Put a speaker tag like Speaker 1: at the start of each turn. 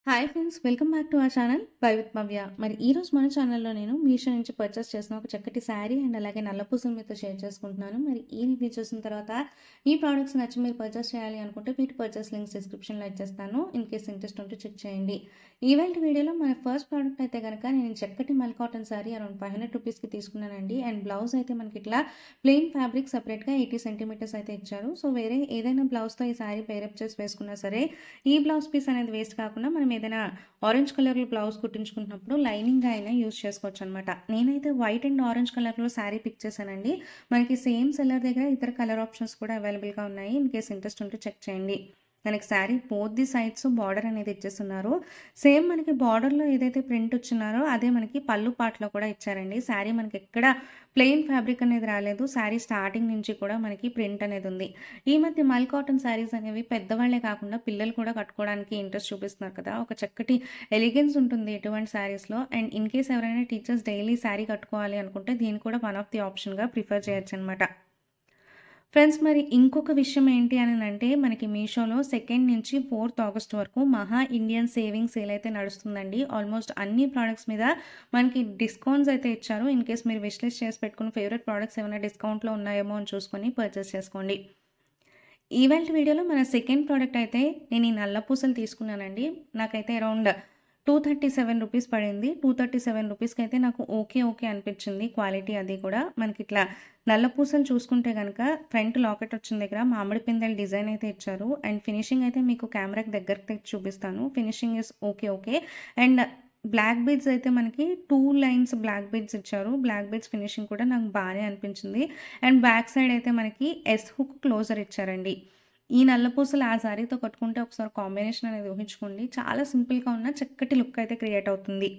Speaker 1: Hi friends, welcome back to our channel by with Bhavya. మరి ఈ రోజు మన ఛానల్లో నేను మీషో నుంచి పర్చేస్ చేసిన ఒక చక్కటి శారీ అండ్ అలాగే నల్ల పూసలు మీతో షేర్ చేసుకుంటున్నాను. మరి ఈ రివ్యూ చూసిన తర్వాత ఈ ప్రోడక్ట్స్ నచ్చి మీరు పర్చేస్ చేయాలి అనుకుంటే వీటి పర్చేస్ లింక్స్ డిస్క్రిప్షన్లో ఇచ్చేస్తాను. ఇన్ కేస్ ఇంట్రెస్ట్ ఉంటే చెక్ చేయండి. ఈవెంట్ వీడియోలో మన ఫస్ట్ ప్రోడక్ట్ అయితే కనుక నేను చక్కటి మల్ కాటన్ శారీ అరౌండ్ 500 రూపీస్కి తీసుకున్నానండి. అండ్ బ్లౌజ్ అయితే మనకి ఇట్లా ప్లెయిన్ ఫ్యాబ్రిక్ సపరేట్గా 80 సెంటీమీటర్స్ అయితే ఇచ్చారు. సో వేరే ఏదైనా బ్లౌజ్తో ఈ శారీ పేరప్ చేసి వేసుకున్నా సరే ఈ బ్లౌజ్ పీస్ అనేది వేస్ట్ కాకుండా మనం ఏదైనా ఆరెంజ్ కలర్లో బ్లౌజ్ కుట్టించుకుంటున్నప్పుడు లైనింగ్ అయినా యూస్ చేసుకోవచ్చు అనమాట. నేనైతే వైట్ అండ్ ఆరెంజ్ కలర్లో శారీ పిక్ చేశానండి. మనకి సేమ్ సెల్లర్ దగ్గర ఇతర కలర్ ఆప్షన్స్ కూడా అవైలబుల్గా ఉన్నాయి. ఇన్ కేస్ ఇంట్రెస్ట్ ఉంటే చెక్ చేయండి. మనకి sari both the sides border అనేది ఇచ్చేస్తున్నారు. సేమ్ మనకి బార్డర్లో ఏదైతే ప్రింట్ వచ్చినారో అదే మనకి పళ్ళు పాటలో కూడా ఇచ్చారండి. శారీ మనకి ఎక్కడ ప్లెయిన్ ఫ్యాబ్రిక్ అనేది రాలేదు. శారీ స్టార్టింగ్ నుంచి కూడా మనకి ప్రింట్ అనేది ఉంది. ఈ మధ్య మల్ కాటన్ శారీస్ అనేవి పెద్దవాళ్లే కాకుండా పిల్లలు కూడా కట్టుకోవడానికి ఇంట్రెస్ట్ చూపిస్తున్నారు కదా. ఒక చక్కటి ఎలిగెన్స్ ఉంటుంది ఇటువంటి శారీస్లో. అండ్ ఇన్ కేస్ ఎవరైనా టీచర్స్ డైలీ శారీ కట్టుకోవాలి అనుకుంటే దీన్ని కూడా వన్ ఆఫ్ ది ఆప్షన్గా ప్రిఫర్ చేయొచ్చు అనమాట. ఫ్రెండ్స్, మరి ఇంకొక విషయం ఏంటి అని అంటే మనకి మీషోలో 2 నుంచి 4 ఆగస్ట్ వరకు మహా ఇండియన్ సేవింగ్ సేల్ అయితే నడుస్తుందండి. ఆల్మోస్ట్ అన్ని ప్రోడక్ట్స్ మీద మనకి డిస్కౌంట్స్ అయితే ఇచ్చారు. ఇన్ కేస్ మీరు విష్ లిస్ట్ చేసి పెట్టుకున్న ఫేవరెట్ ప్రోడక్ట్స్ ఏమైనా డిస్కౌంట్లో ఉన్నాయేమో అని చూసుకొని పర్చేస్ చేసుకోండి. ఈవెంట్ వీడియోలో మన సెకండ్ ప్రోడక్ట్ అయితే నేను ఈ నల్ల పూసలు తీసుకున్నానండి. నాకైతే అరౌండ్ 237 రూపీస్ పడింది. 237 రూపీస్కి అయితే నాకు ఓకే అనిపించింది. క్వాలిటీ అది కూడా మనకి ఇట్లా నల్ల పూసలు చూసుకుంటే కనుక ఫ్రంట్ లాకెట్ వచ్చిన దగ్గర మామిడి పిందెల డిజైన్ అయితే ఇచ్చారు. అండ్ ఫినిషింగ్ అయితే మీకు కెమెరాకి దగ్గరకు తెచ్చి చూపిస్తాను. Finishing is okay. And black beads అయితే మనకి 2 లైన్స్ బ్లాక్ బీడ్స్ ఇచ్చారు. బ్లాక్ బీడ్స్ ఫినిషింగ్ కూడా నాకు బాగానే అనిపించింది. అండ్ బ్యాక్ సైడ్ అయితే మనకి ఎస్ హుక్ క్లోజర్ ఇచ్చారండి. ఈ నల్ల పూసలు ఆ శారీతో కట్టుకుంటే ఒకసారి కాంబినేషన్ అనేది ఊహించుకోండి. చాలా సింపుల్గా ఉన్న చక్కటి లుక్ అయితే క్రియేట్ అవుతుంది.